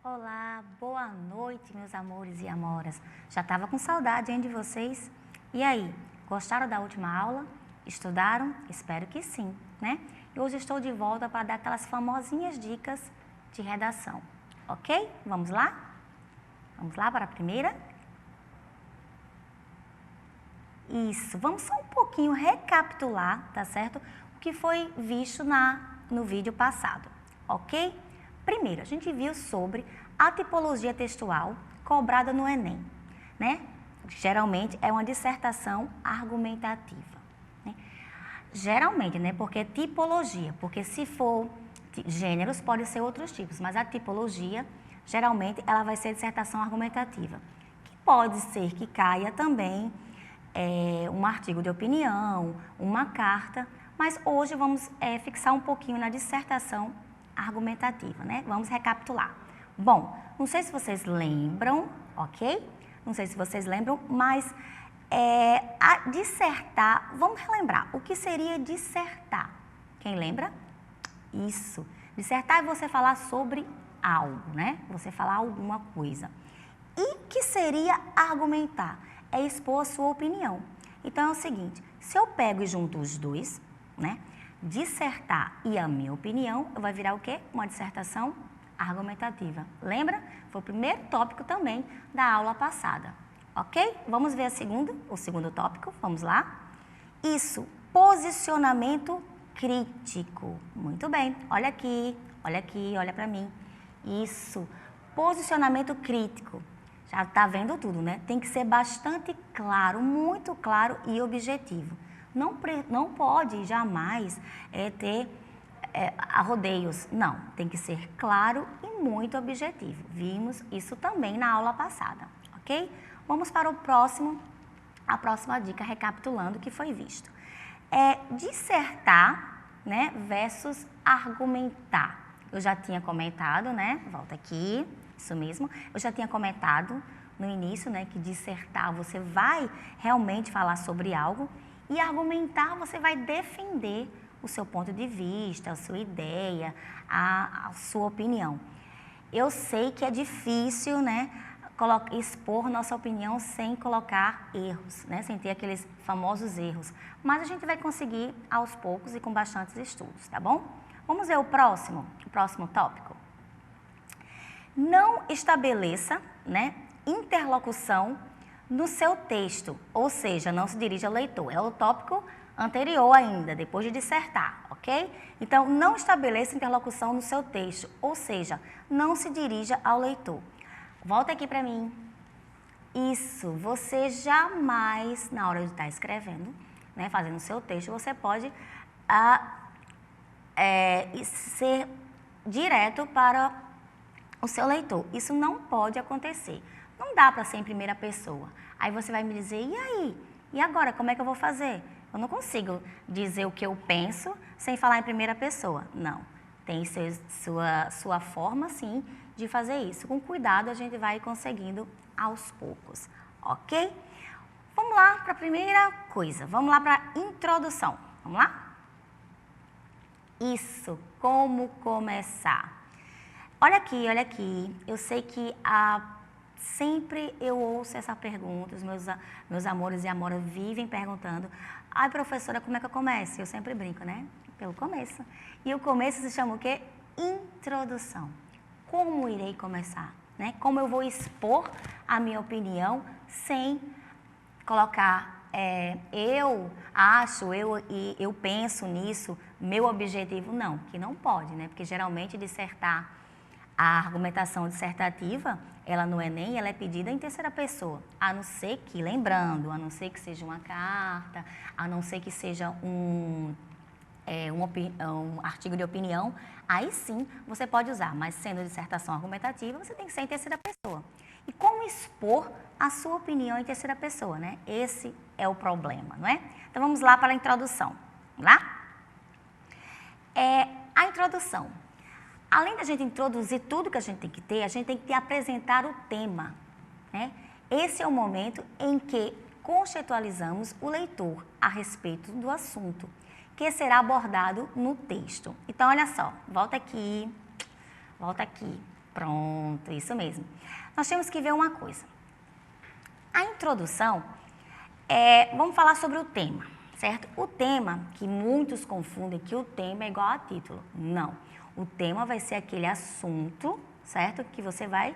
Olá, boa noite, meus amores e amoras. Já estava com saudade, hein, de vocês? E aí, gostaram da última aula? Estudaram? Espero que sim, né? E hoje estou de volta para dar aquelas famosinhas dicas de redação, ok? Vamos lá? Vamos lá para a primeira? Isso, vamos só um pouquinho recapitular, tá certo? O que foi visto no vídeo passado, ok? Primeiro, a gente viu sobre a tipologia textual cobrada no Enem, né? Geralmente é uma dissertação argumentativa, né? Geralmente, né? Porque é tipologia, porque se for gêneros, pode ser outros tipos, mas a tipologia, geralmente, ela vai ser dissertação argumentativa, que pode ser que caia também um artigo de opinião, uma carta, mas hoje vamos fixar um pouquinho na dissertação argumentativa, né? Vamos recapitular. Bom, não sei se vocês lembram, ok? Não sei se vocês lembram, mas a dissertar, vamos relembrar, o que seria dissertar? Quem lembra? Isso. Dissertar é você falar sobre algo, né? Você falar alguma coisa. E o que seria argumentar? É expor a sua opinião. Então é o seguinte, se eu pego e junto os dois, né? Dissertar e a minha opinião, vai virar o quê? Uma dissertação argumentativa. Lembra? Foi o primeiro tópico também da aula passada. Ok? Vamos ver o segundo tópico. Vamos lá? Isso, posicionamento crítico. Muito bem. Olha aqui, olha para mim. Isso, posicionamento crítico. Já está vendo tudo, né? Tem que ser bastante claro, muito claro e objetivo. Não pode jamais ter rodeios. Não, tem que ser claro e muito objetivo. Vimos isso também na aula passada, ok? Vamos para a próxima dica, recapitulando o que foi visto. Dissertar, né, versus argumentar. Eu já tinha comentado, né? Volta aqui, isso mesmo. Eu já tinha comentado no início, né, que dissertar você vai realmente falar sobre algo e argumentar você vai defender o seu ponto de vista, a sua ideia, a sua opinião. Eu sei que é difícil, né, expor nossa opinião sem colocar erros, né, sem ter aqueles famosos erros, mas a gente vai conseguir aos poucos e com bastantes estudos, tá bom? Vamos ver o próximo tópico. Não estabeleça, né, interlocução no seu texto, ou seja, não se dirige ao leitor. É o tópico anterior ainda, depois de dissertar, ok? Então, não estabeleça interlocução no seu texto, ou seja, não se dirija ao leitor. Volta aqui para mim. Isso, você jamais, na hora de estar escrevendo, né, fazendo o seu texto, você pode ser direto para o seu leitor. Isso não pode acontecer. Não dá para ser em primeira pessoa. Aí você vai me dizer, e aí? E agora, como é que eu vou fazer? Eu não consigo dizer o que eu penso sem falar em primeira pessoa. Não. Tem sua forma, sim, de fazer isso. Com cuidado, a gente vai conseguindo aos poucos. Ok? Vamos lá para a primeira coisa. Vamos lá para a introdução. Vamos lá? Isso. Como começar? Olha aqui. Eu sei que sempre eu ouço essa pergunta, os meus amores e amoras vivem perguntando, ai professora, como é que eu começo? Eu sempre brinco, né? Pelo começo. E o começo se chama o quê? Introdução. Como irei começar? Né? Como eu vou expor a minha opinião sem colocar eu acho, eu penso nisso, meu objetivo? Não, que não pode, né? Porque geralmente dissertar, a argumentação dissertativa, ela no Enem, ela é pedida em terceira pessoa, a não ser que, lembrando, a não ser que seja uma carta, a não ser que seja um artigo de opinião, aí sim você pode usar, mas sendo dissertação argumentativa, você tem que ser em terceira pessoa. E como expor a sua opinião em terceira pessoa, né? Esse é o problema, não é? Então vamos lá para a introdução. Vamos lá? A introdução. Além da gente introduzir tudo que a gente tem que ter, a gente tem que apresentar o tema, né? Esse é o momento em que conceitualizamos o leitor a respeito do assunto, que será abordado no texto. Então, olha só, volta aqui, Pronto, isso mesmo. Nós temos que ver uma coisa. A introdução, vamos falar sobre o tema, certo? O tema, que muitos confundem que o tema é igual a título. Não. O tema vai ser aquele assunto, certo? Que você vai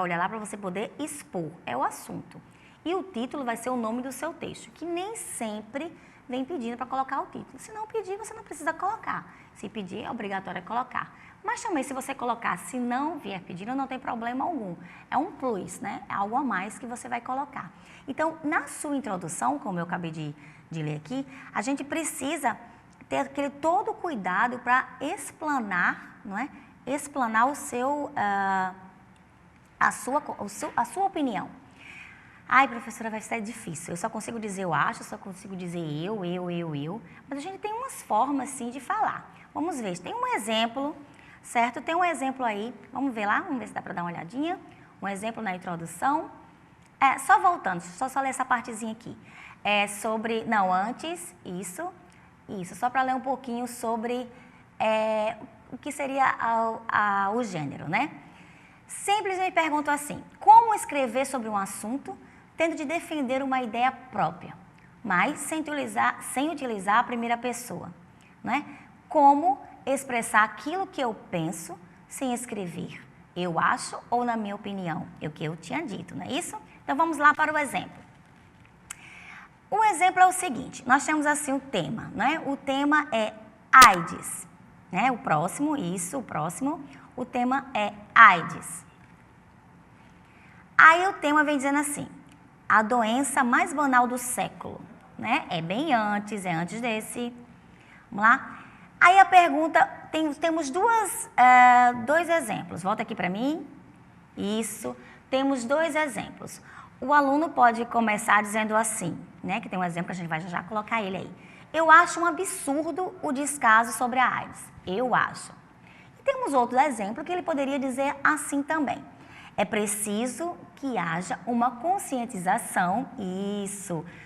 olhar lá para você poder expor. É o assunto. E o título vai ser o nome do seu texto, que nem sempre vem pedindo para colocar o título. Se não pedir, você não precisa colocar. Se pedir, é obrigatório colocar. Mas também, se você colocar, se não vier pedindo, não tem problema algum. É um plus, né? É algo a mais que você vai colocar. Então, na sua introdução, como eu acabei de ler aqui, a gente precisa ter aquele todo cuidado para explanar, não é? Explanar a sua opinião. Ai, professora, vai ser difícil. Eu só consigo dizer eu acho, só consigo dizer eu. Mas a gente tem umas formas, sim, de falar. Vamos ver. Tem um exemplo, certo? Tem um exemplo aí. Vamos ver lá? Vamos ver se dá para dar uma olhadinha. Um exemplo na introdução. Só voltando, só ler essa partezinha aqui. Sobre... Não, antes, isso. Só para ler um pouquinho sobre o que seria o gênero, né? Sempre me pergunto assim, como escrever sobre um assunto tendo de defender uma ideia própria, mas sem utilizar a primeira pessoa, né? Como expressar aquilo que eu penso sem escrever, eu acho ou na minha opinião, é o que eu tinha dito, não é isso? Então vamos lá para o exemplo. O exemplo é o seguinte, nós temos assim o tema, né? O tema é AIDS, né? O próximo, o tema é AIDS. Aí o tema vem dizendo assim, a doença mais banal do século, né? É antes desse. Vamos lá? Aí a pergunta, temos dois exemplos. Volta aqui para mim. Isso. Temos dois exemplos. O aluno pode começar dizendo assim, né? Que tem um exemplo que a gente vai já colocar ele aí. Eu acho um absurdo o descaso sobre a AIDS. Eu acho. E temos outro exemplo que ele poderia dizer assim também. É preciso que haja uma conscientização,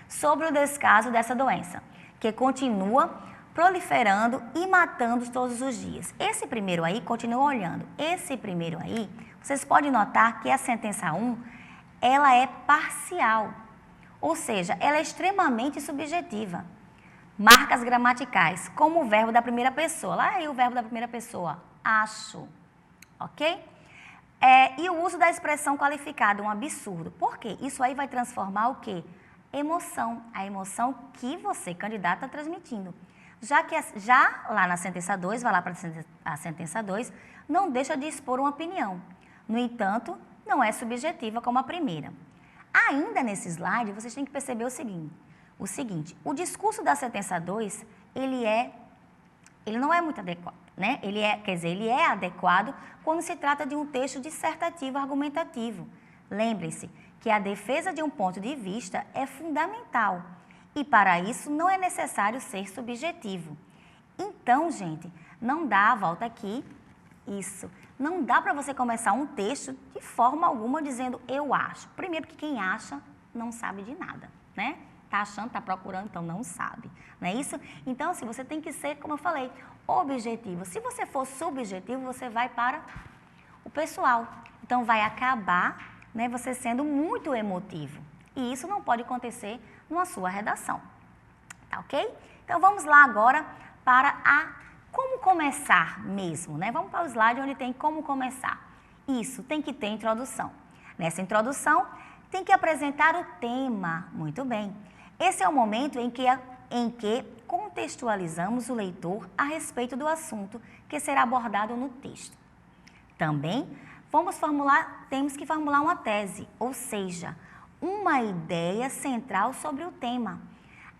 sobre o descaso dessa doença, que continua proliferando e matando todos os dias. Esse primeiro aí, continua olhando, vocês podem notar que a sentença 1, ela é parcial, ou seja, ela é extremamente subjetiva. Marcas gramaticais, como o verbo da primeira pessoa. Lá aí o verbo da primeira pessoa, acho, ok? E o uso da expressão qualificada, um absurdo. Por quê? Isso aí vai transformar o quê? Emoção. A emoção que você, candidato, está transmitindo. Já lá na sentença 2, vai lá para a sentença 2, não deixa de expor uma opinião. No entanto, não é subjetiva como a primeira. Ainda nesse slide, vocês têm que perceber o seguinte, o discurso da sentença 2, ele não é muito adequado, né? Ele é adequado quando se trata de um texto dissertativo argumentativo. Lembre-se que a defesa de um ponto de vista é fundamental e para isso não é necessário ser subjetivo. Então, gente, não dá, volta aqui, não dá para você começar um texto de forma alguma dizendo eu acho. Primeiro que quem acha não sabe de nada, né? Está achando, está procurando, então não sabe. Não é isso? Então, assim, você tem que ser, como eu falei, objetivo. Se você for subjetivo, você vai para o pessoal. Então, vai acabar, né, você sendo muito emotivo. E isso não pode acontecer na sua redação. Tá ok? Então, vamos lá agora para como começar mesmo, né? Vamos para o slide onde tem como começar. Isso, tem que ter introdução. Nessa introdução, tem que apresentar o tema. Muito bem. Esse é o momento em que contextualizamos o leitor a respeito do assunto que será abordado no texto. Também temos que formular uma tese, ou seja, uma ideia central sobre o tema.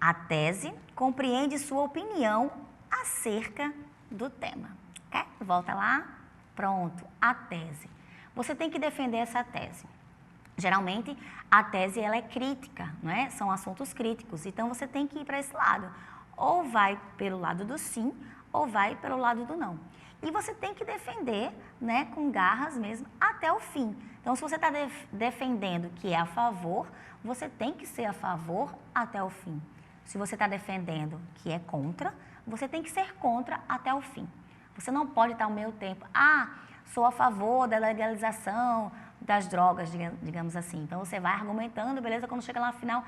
A tese compreende sua opinião acerca do tema. Okay? Volta lá. Pronto, a tese. Você tem que defender essa tese. Geralmente, a tese ela é crítica, não é? São assuntos críticos, então você tem que ir para esse lado. Ou vai pelo lado do sim, ou vai pelo lado do não. E você tem que defender, né, com garras mesmo, até o fim. Então, se você está defendendo que é a favor, você tem que ser a favor até o fim. Se você está defendendo que é contra, você tem que ser contra até o fim. Você não pode estar ao meio tempo, sou a favor da legalização das drogas, digamos assim. Então, você vai argumentando, beleza, quando chega lá no final,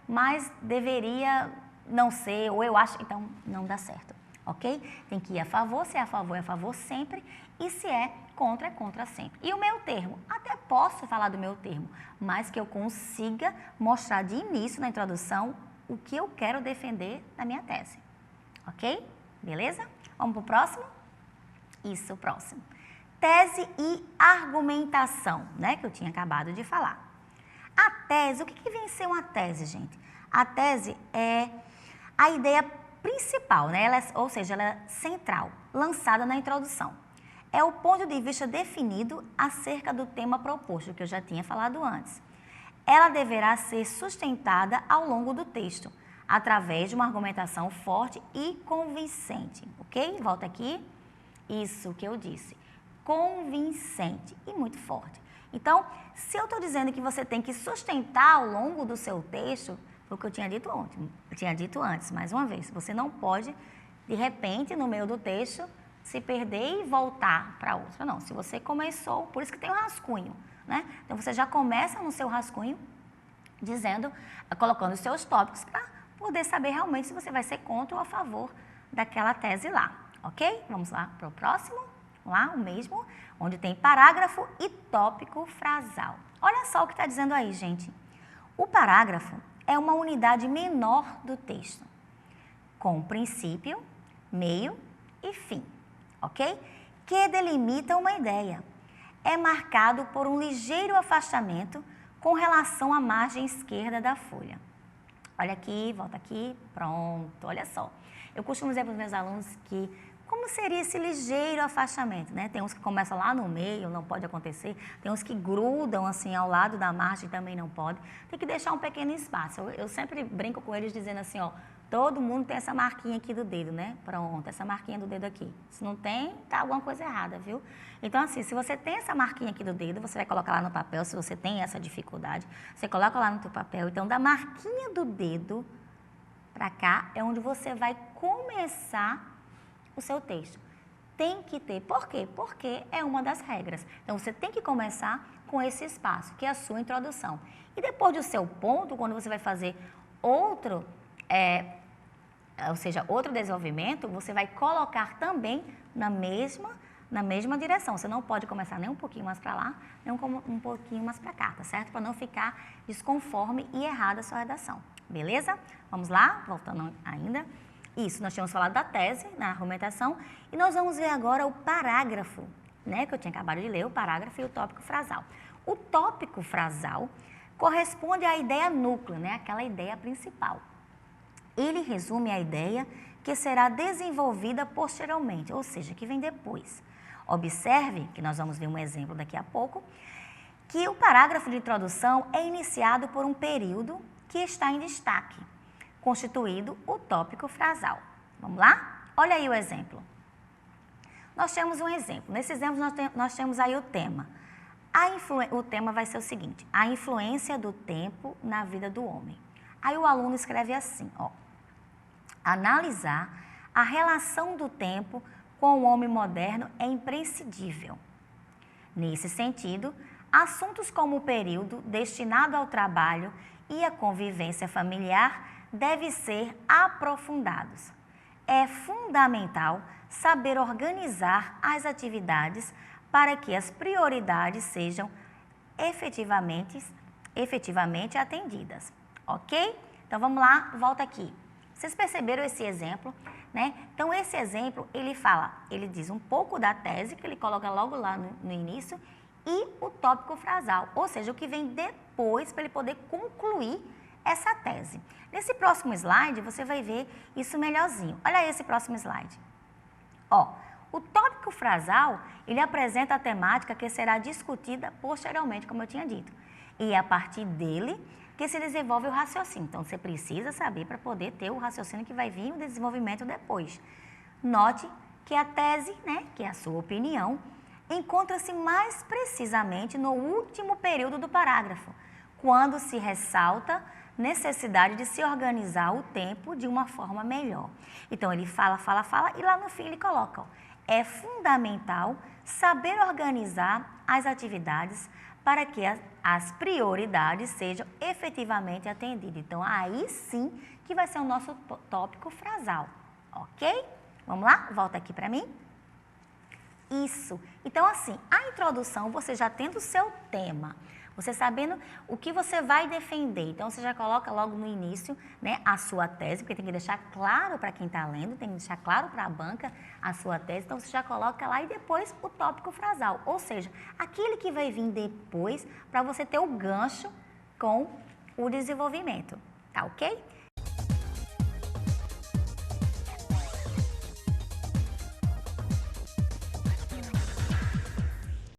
mas deveria não ser, ou eu acho, então não dá certo, ok? Tem que ir a favor, se é a favor sempre, e se é contra sempre. E o meu termo, até posso falar do meu termo, mas que eu consiga mostrar de início na introdução o que eu quero defender na minha tese, ok? Beleza? Vamos para o próximo? Isso, próximo. Tese e argumentação, né, que eu tinha acabado de falar. A tese, o que vem ser uma tese, gente? A tese é a ideia principal, né? Ou seja, ela é central, lançada na introdução. É o ponto de vista definido acerca do tema proposto, que eu já tinha falado antes. Ela deverá ser sustentada ao longo do texto, através de uma argumentação forte e convincente, ok? Volta aqui. Isso que eu disse. Convincente e muito forte. Então, se eu estou dizendo que você tem que sustentar ao longo do seu texto, foi o que eu tinha dito ontem, eu tinha dito antes, mais uma vez, você não pode, de repente, no meio do texto, se perder e voltar para outra. Não, se você começou, por isso que tem o rascunho, né? Então, você já começa no seu rascunho dizendo, colocando os seus tópicos para poder saber realmente se você vai ser contra ou a favor daquela tese lá, ok? Vamos lá para o próximo. Lá, o mesmo, onde tem parágrafo e tópico frasal. Olha só o que está dizendo aí, gente. O parágrafo é uma unidade menor do texto, com princípio, meio e fim, ok? Que delimita uma ideia. É marcado por um ligeiro afastamento com relação à margem esquerda da folha. Olha aqui, volta aqui, pronto, olha só. Eu costumo dizer para os meus alunos que como seria esse ligeiro afastamento, né? Tem uns que começam lá no meio, não pode acontecer. Tem uns que grudam assim ao lado da margem, também não pode. Tem que deixar um pequeno espaço. Eu sempre brinco com eles dizendo assim, ó, todo mundo tem essa marquinha aqui do dedo, né? Pronto, essa marquinha do dedo aqui. Se não tem, tá alguma coisa errada, viu? Então assim, se você tem essa marquinha aqui do dedo, você vai colocar lá no papel, se você tem essa dificuldade, você coloca lá no teu papel. Então, da marquinha do dedo para cá é onde você vai começar o seu texto. Tem que ter. Por quê? Porque é uma das regras. Então, você tem que começar com esse espaço, que é a sua introdução. E depois do seu ponto, quando você vai fazer outro, ou seja, outro desenvolvimento, você vai colocar também na mesma direção. Você não pode começar nem um pouquinho mais para lá, nem um pouquinho mais para cá, tá certo? Para não ficar desconforme e errada a sua redação. Beleza? Vamos lá? Voltando ainda. Isso, nós tínhamos falado da tese, na argumentação, e nós vamos ver agora o parágrafo, né, que eu tinha acabado de ler, o parágrafo e o tópico frasal. O tópico frasal corresponde à ideia núcleo, né, aquela ideia principal. Ele resume a ideia que será desenvolvida posteriormente, ou seja, que vem depois. Observe, que nós vamos ver um exemplo daqui a pouco, que o parágrafo de introdução é iniciado por um período que está em destaque, constituído o tópico frasal. Vamos lá? Olha aí o exemplo. Nós temos um exemplo. Nesse exemplo, nós temos aí o tema. O tema vai ser o seguinte: a influência do tempo na vida do homem. Aí o aluno escreve assim, ó. Analisar a relação do tempo com o homem moderno é imprescindível. Nesse sentido, assuntos como o período destinado ao trabalho e a convivência familiar devem ser aprofundados. É fundamental saber organizar as atividades para que as prioridades sejam efetivamente atendidas, ok? Então, vamos lá, volta aqui. Vocês perceberam esse exemplo, né? Então, esse exemplo, ele diz um pouco da tese, que ele coloca logo lá no início, e o tópico frasal, ou seja, o que vem depois para ele poder concluir essa tese. Nesse próximo slide, você vai ver isso melhorzinho. Olha esse próximo slide. Ó, o tópico frasal, ele apresenta a temática que será discutida posteriormente, como eu tinha dito. E é a partir dele que se desenvolve o raciocínio. Então, você precisa saber para poder ter o raciocínio que vai vir o desenvolvimento depois. Note que a tese, né, que é a sua opinião, encontra-se mais precisamente no último período do parágrafo, quando se ressalta necessidade de se organizar o tempo de uma forma melhor. Então, ele fala, e lá no fim ele coloca, ó, é fundamental saber organizar as atividades para que as prioridades sejam efetivamente atendidas. Então, aí sim que vai ser o nosso tópico frasal, ok? Vamos lá? Volta aqui para mim. Isso. Então, assim, a introdução, você já tendo o seu tema, você sabendo o que você vai defender. Então, você já coloca logo no início, né, a sua tese, porque tem que deixar claro para quem está lendo, tem que deixar claro para a banca a sua tese. Então, você já coloca lá e depois o tópico frasal. Ou seja, aquele que vai vir depois para você ter o gancho com o desenvolvimento. Tá ok?